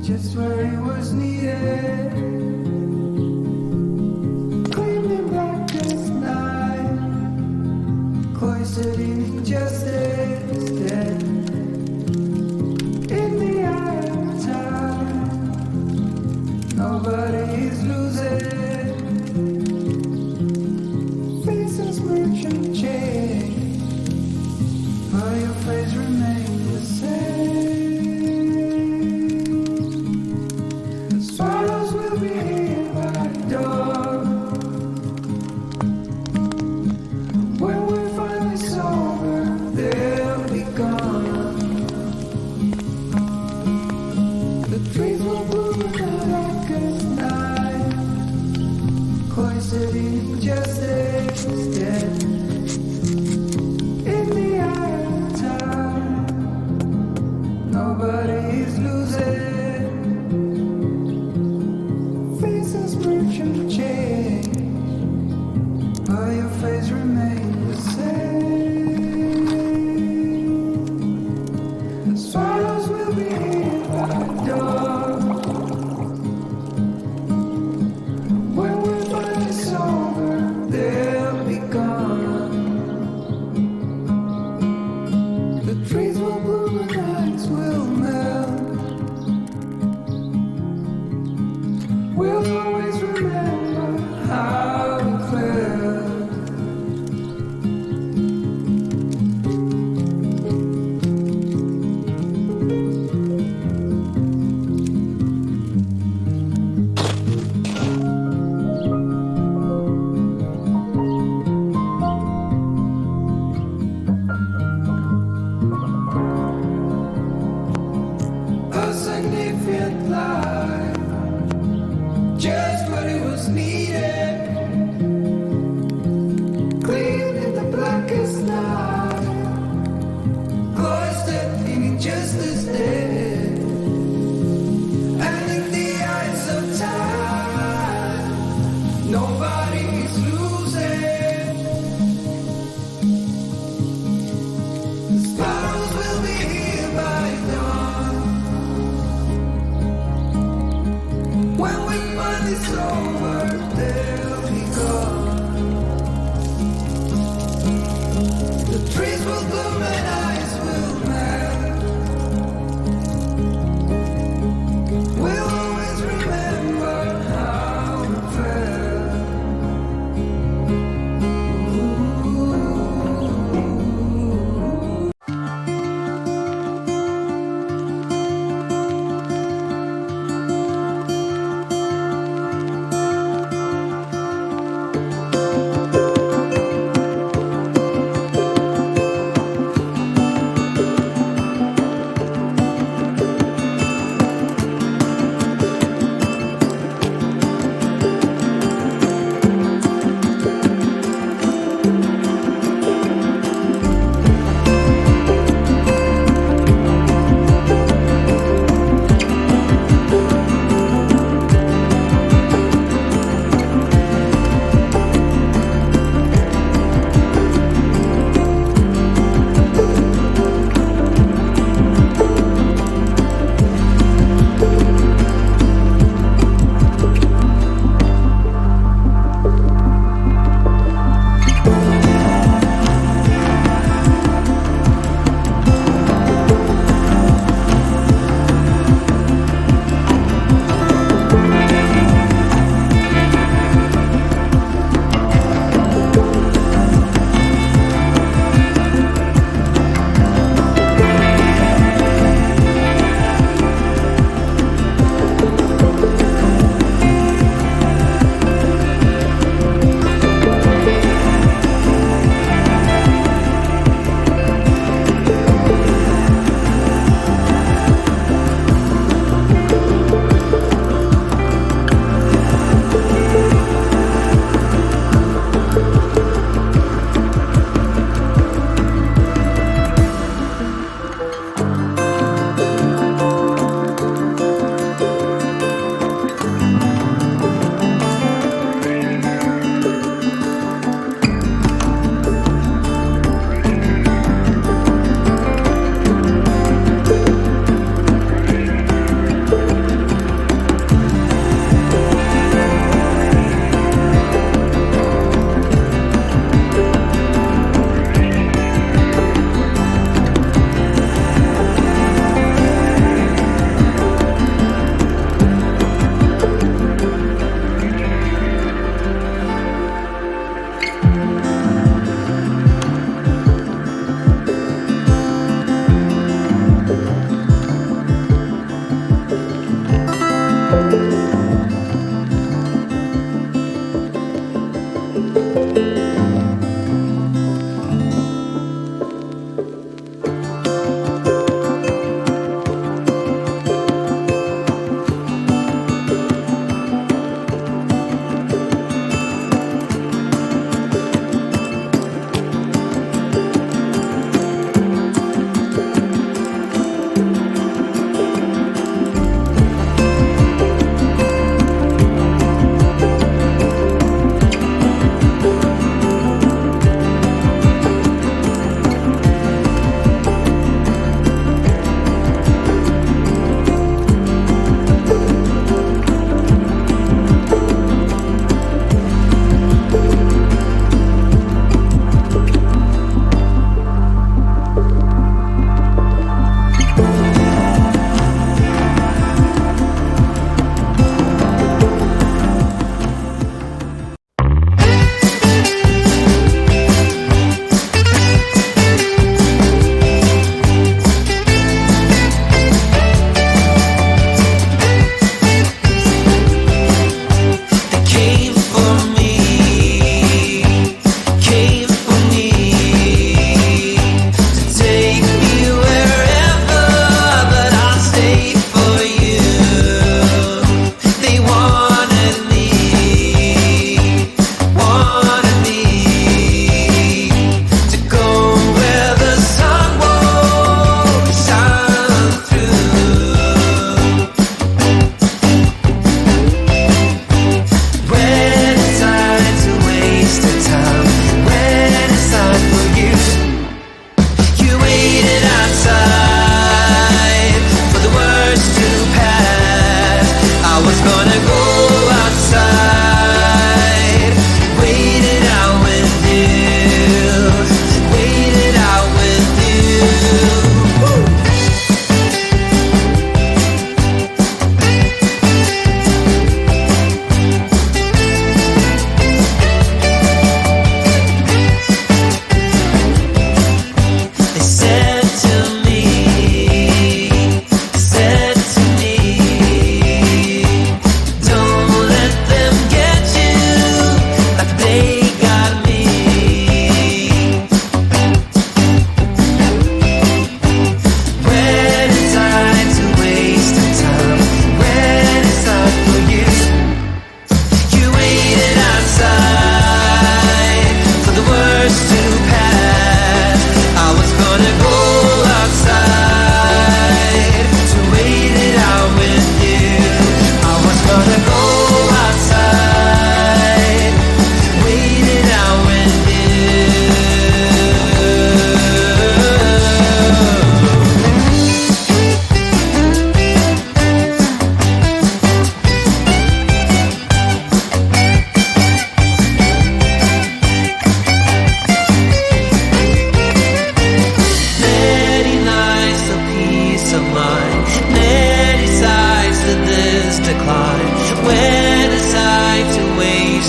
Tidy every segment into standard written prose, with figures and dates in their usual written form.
just where it was needed. Gleaming black as night, cloistered in injustice, dead in the eye of time. Nobody's losing. Faces merchant change, but your face remains the same. Swallows will be here by dawn. When we're finally sober, they'll be gone. The trees will bloom in the darkest night, cloistered in injustice, dead in the eye of time. Nobody's losing. Faces merchant change, but your face remains the same. The swallows will be here by dawn. When we're finally sober, they'll be gone. The trees will bloom and the ice will melt. We'll always remember how it felt. A significant life, just what it was needed. Clean in the blackest night, cloistered in injustice, dead. And in the eyes of time, nobody's losing. The sparrows will be here by dawn. When we find it's over, they'll be gone. The trees will bloom and ice will melt. We'll always remember how it felt.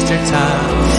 waste your time.